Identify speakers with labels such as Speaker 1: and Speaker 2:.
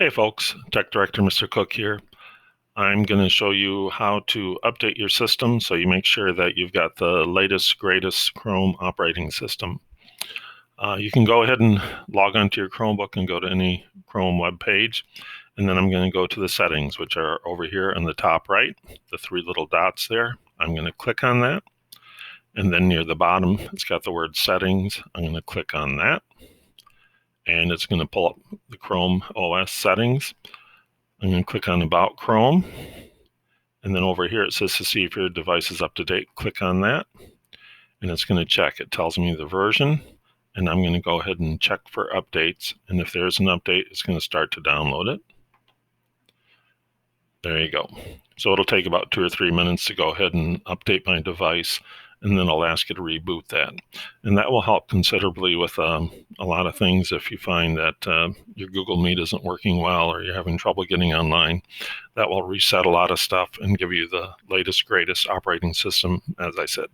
Speaker 1: Hey folks, Tech Director Mr. Cook here. I'm going to show you how to update your system so you make sure that you've got the latest, greatest Chrome operating system. You can go ahead and log onto your Chromebook and go to any Chrome web page. And then I'm going to go to the settings, which are over here in the top right, the three little dots there. I'm going to click on that. And then near the bottom, it's got the word settings. I'm going to click on that. And it's going to pull up the Chrome OS settings. I'm going to click on About Chrome. And then over here it says to see if your device is up to date. Click on that. And it's going to check. It tells me the version. And I'm going to go ahead and check for updates. And if there's an update, it's going to start to download it. There you go. So it'll take about 2 or 3 minutes to go ahead and update my device. And then I'll ask you to reboot that. And that will help considerably with a lot of things if you find that your Google Meet isn't working well or you're having trouble getting online. That will reset a lot of stuff and give you the latest, greatest operating system, as I said.